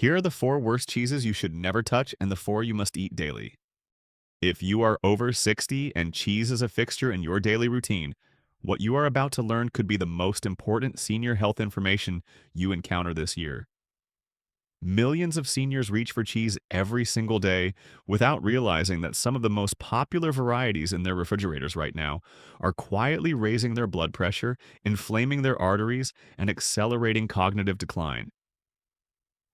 Here are the 4 worst cheeses you should never touch and the 4 you must eat daily. If you are over 60 and cheese is a fixture in your daily routine, what you are about to learn could be the most important senior health information you encounter this year. Millions of seniors reach for cheese every single day without realizing that some of the most popular varieties in their refrigerators right now are quietly raising their blood pressure, inflaming their arteries, and accelerating cognitive decline.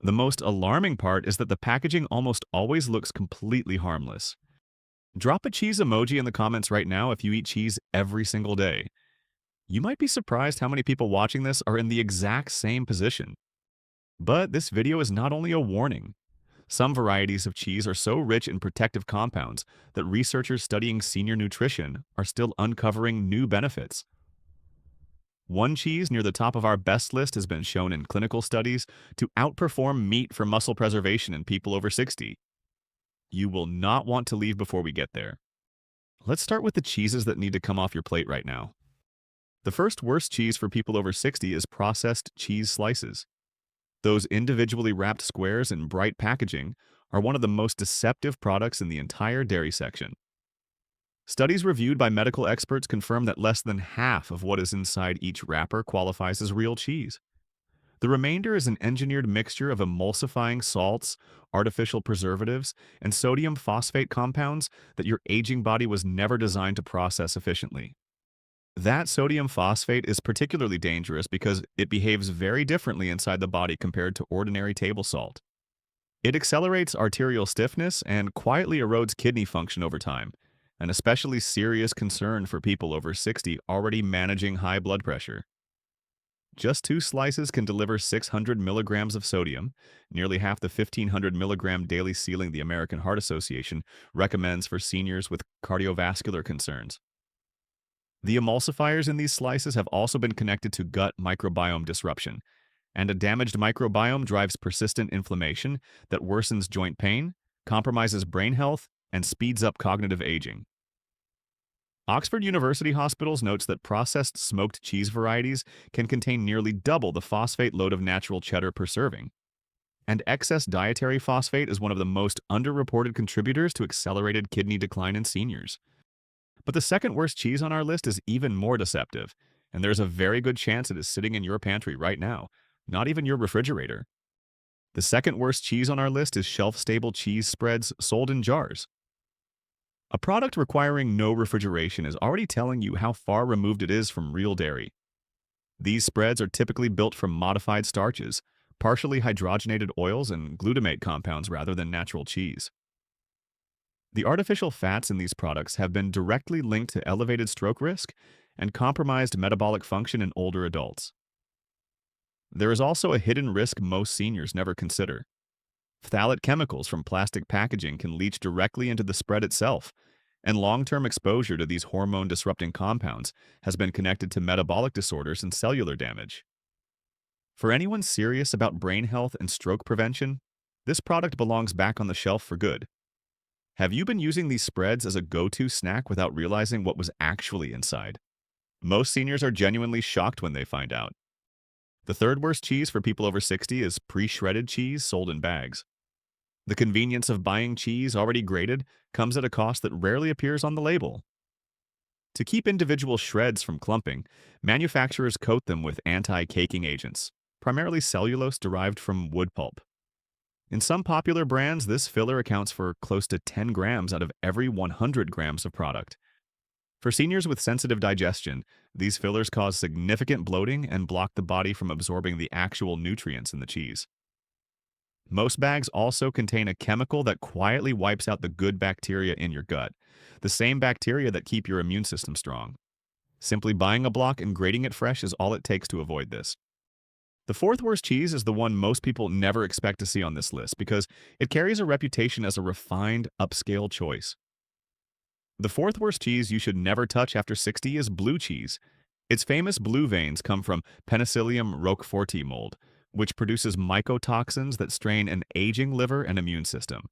The most alarming part is that the packaging almost always looks completely harmless. Drop a cheese emoji in the comments right now if you eat cheese every single day. You might be surprised how many people watching this are in the exact same position. But this video is not only a warning. Some varieties of cheese are so rich in protective compounds that researchers studying senior nutrition are still uncovering new benefits. One cheese near the top of our best list has been shown in clinical studies to outperform meat for muscle preservation in people over 60. You will not want to leave before we get there. Let's start with the cheeses that need to come off your plate right now. The first worst cheese for people over 60 is processed cheese slices. Those individually wrapped squares in bright packaging are one of the most deceptive products in the entire dairy section. Studies reviewed by medical experts confirm that less than half of what is inside each wrapper qualifies as real cheese. The remainder is an engineered mixture of emulsifying salts, artificial preservatives, and sodium phosphate compounds that your aging body was never designed to process efficiently. That sodium phosphate is particularly dangerous because it behaves very differently inside the body compared to ordinary table salt. It accelerates arterial stiffness and quietly erodes kidney function over time, an especially serious concern for people over 60 already managing high blood pressure. Just 2 slices can deliver 600 milligrams of sodium, nearly half the 1,500 milligram daily ceiling the American Heart Association recommends for seniors with cardiovascular concerns. The emulsifiers in these slices have also been connected to gut microbiome disruption, and a damaged microbiome drives persistent inflammation that worsens joint pain, compromises brain health, and speeds up cognitive aging. Oxford University Hospitals notes that processed smoked cheese varieties can contain nearly double the phosphate load of natural cheddar per serving. And excess dietary phosphate is one of the most underreported contributors to accelerated kidney decline in seniors. But the second worst cheese on our list is even more deceptive, and there's a very good chance it is sitting in your pantry right now, not even your refrigerator. The second worst cheese on our list is shelf-stable cheese spreads sold in jars. A product requiring no refrigeration is already telling you how far removed it is from real dairy. These spreads are typically built from modified starches, partially hydrogenated oils, and glutamate compounds rather than natural cheese. The artificial fats in these products have been directly linked to elevated stroke risk and compromised metabolic function in older adults. There is also a hidden risk most seniors never consider. Phthalate chemicals from plastic packaging can leach directly into the spread itself, and long-term exposure to these hormone-disrupting compounds has been connected to metabolic disorders and cellular damage. For anyone serious about brain health and stroke prevention, this product belongs back on the shelf for good. Have you been using these spreads as a go-to snack without realizing what was actually inside? Most seniors are genuinely shocked when they find out. The third worst cheese for people over 60 is pre-shredded cheese sold in bags. The convenience of buying cheese already grated comes at a cost that rarely appears on the label. To keep individual shreds from clumping, manufacturers coat them with anti-caking agents, primarily cellulose derived from wood pulp. In some popular brands, this filler accounts for close to 10 grams out of every 100 grams of product. For seniors with sensitive digestion, these fillers cause significant bloating and block the body from absorbing the actual nutrients in the cheese. Most bags also contain a chemical that quietly wipes out the good bacteria in your gut, the same bacteria that keep your immune system strong. Simply buying a block and grating it fresh is all it takes to avoid this. The fourth worst cheese is the one most people never expect to see on this list because it carries a reputation as a refined, upscale choice. The fourth worst cheese you should never touch after 60 is blue cheese. Its famous blue veins come from Penicillium roqueforti mold, which produces mycotoxins that strain an aging liver and immune system.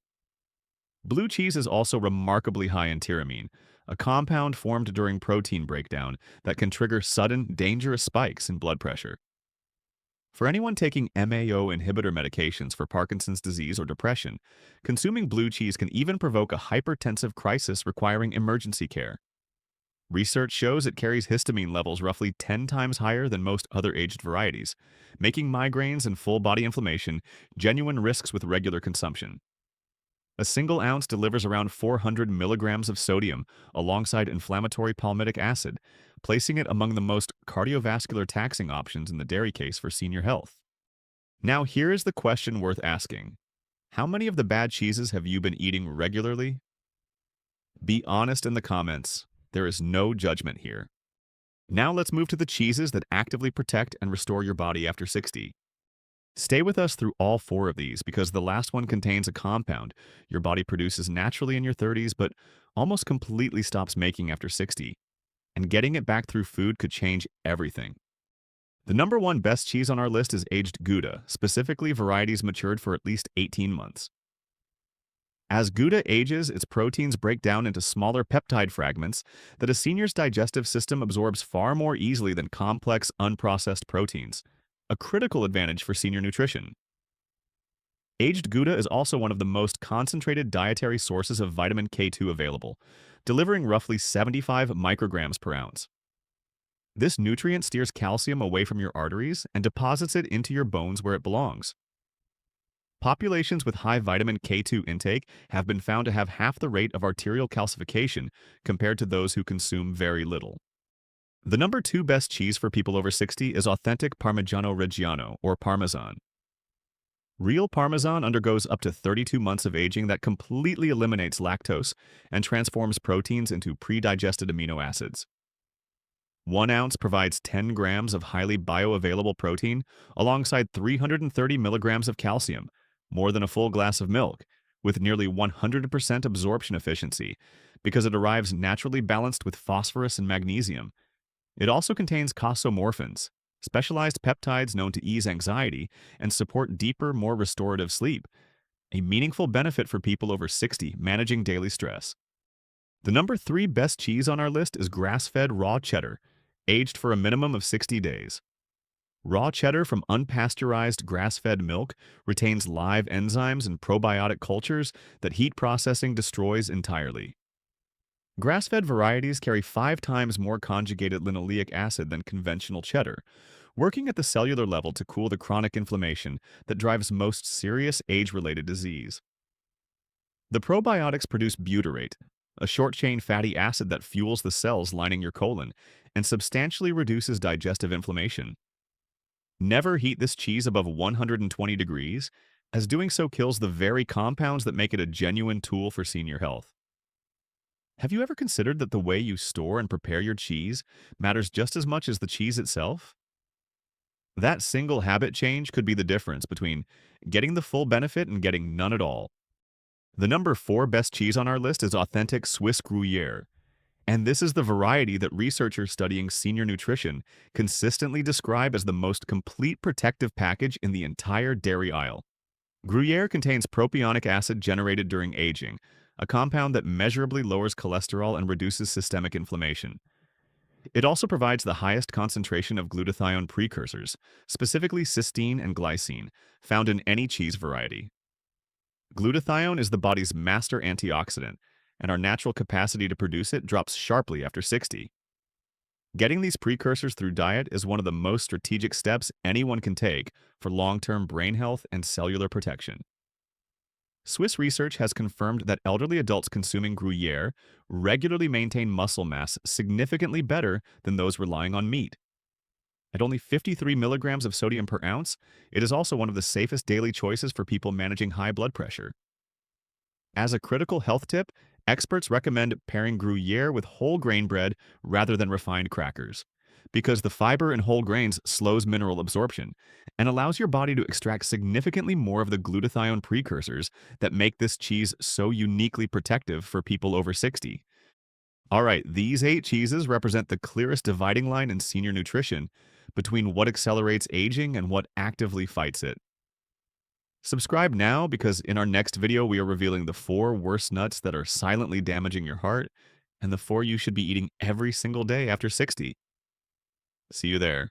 Blue cheese is also remarkably high in tyramine, a compound formed during protein breakdown that can trigger sudden, dangerous spikes in blood pressure. For anyone taking MAO inhibitor medications for Parkinson's disease or depression, consuming blue cheese can even provoke a hypertensive crisis requiring emergency care. Research shows it carries histamine levels roughly 10 times higher than most other aged varieties, making migraines and full body inflammation genuine risks with regular consumption. A single ounce delivers around 400 milligrams of sodium alongside inflammatory palmitic acid, placing it among the most cardiovascular taxing options in the dairy case for senior health. Now, here is the question worth asking. How many of the bad cheeses have you been eating regularly? Be honest in the comments. There is no judgment here. Now let's move to the cheeses that actively protect and restore your body after 60. Stay with us through all four of these because the last one contains a compound your body produces naturally in your 30s but almost completely stops making after 60. And getting it back through food could change everything. The number one best cheese on our list is aged Gouda, specifically varieties matured for at least 18 months. As Gouda ages, its proteins break down into smaller peptide fragments that a senior's digestive system absorbs far more easily than complex, unprocessed proteins, a critical advantage for senior nutrition. Aged Gouda is also one of the most concentrated dietary sources of vitamin K2 available, delivering roughly 75 micrograms per ounce. This nutrient steers calcium away from your arteries and deposits it into your bones where it belongs. Populations with high vitamin K2 intake have been found to have half the rate of arterial calcification compared to those who consume very little. The number two best cheese for people over 60 is authentic Parmigiano Reggiano, or Parmesan. Real Parmesan undergoes up to 32 months of aging that completely eliminates lactose and transforms proteins into pre-digested amino acids. 1 ounce provides 10 grams of highly bioavailable protein alongside 330 milligrams of calcium, more than a full glass of milk, with nearly 100% absorption efficiency because it arrives naturally balanced with phosphorus and magnesium. It also contains casomorphins, specialized peptides known to ease anxiety and support deeper, more restorative sleep, a meaningful benefit for people over 60 managing daily stress. The number three best cheese on our list is grass-fed raw cheddar, aged for a minimum of 60 days. Raw cheddar from unpasteurized grass-fed milk retains live enzymes and probiotic cultures that heat processing destroys entirely. Grass-fed varieties carry 5 times more conjugated linoleic acid than conventional cheddar, working at the cellular level to cool the chronic inflammation that drives most serious age-related disease. The probiotics produce butyrate, a short-chain fatty acid that fuels the cells lining your colon and substantially reduces digestive inflammation. Never heat this cheese above 120 degrees, as doing so kills the very compounds that make it a genuine tool for senior health. Have you ever considered that the way you store and prepare your cheese matters just as much as the cheese itself? That single habit change could be the difference between getting the full benefit and getting none at all. The number four best cheese on our list is authentic Swiss Gruyere, and this is the variety that researchers studying senior nutrition consistently describe as the most complete protective package in the entire dairy aisle. Gruyere contains propionic acid generated during aging, a compound that measurably lowers cholesterol and reduces systemic inflammation. It also provides the highest concentration of glutathione precursors, specifically cysteine and glycine, found in any cheese variety. Glutathione is the body's master antioxidant, and our natural capacity to produce it drops sharply after 60. Getting these precursors through diet is one of the most strategic steps anyone can take for long-term brain health and cellular protection. Swiss research has confirmed that elderly adults consuming Gruyere regularly maintain muscle mass significantly better than those relying on meat. At only 53 milligrams of sodium per ounce, it is also one of the safest daily choices for people managing high blood pressure. As a critical health tip, experts recommend pairing Gruyere with whole grain bread rather than refined crackers, because the fiber in whole grains slows mineral absorption and allows your body to extract significantly more of the glutathione precursors that make this cheese so uniquely protective for people over 60. Alright, these 8 cheeses represent the clearest dividing line in senior nutrition between what accelerates aging and what actively fights it. Subscribe now because in our next video we are revealing the 4 worst nuts that are silently damaging your heart and the 4 you should be eating every single day after 60. See you there.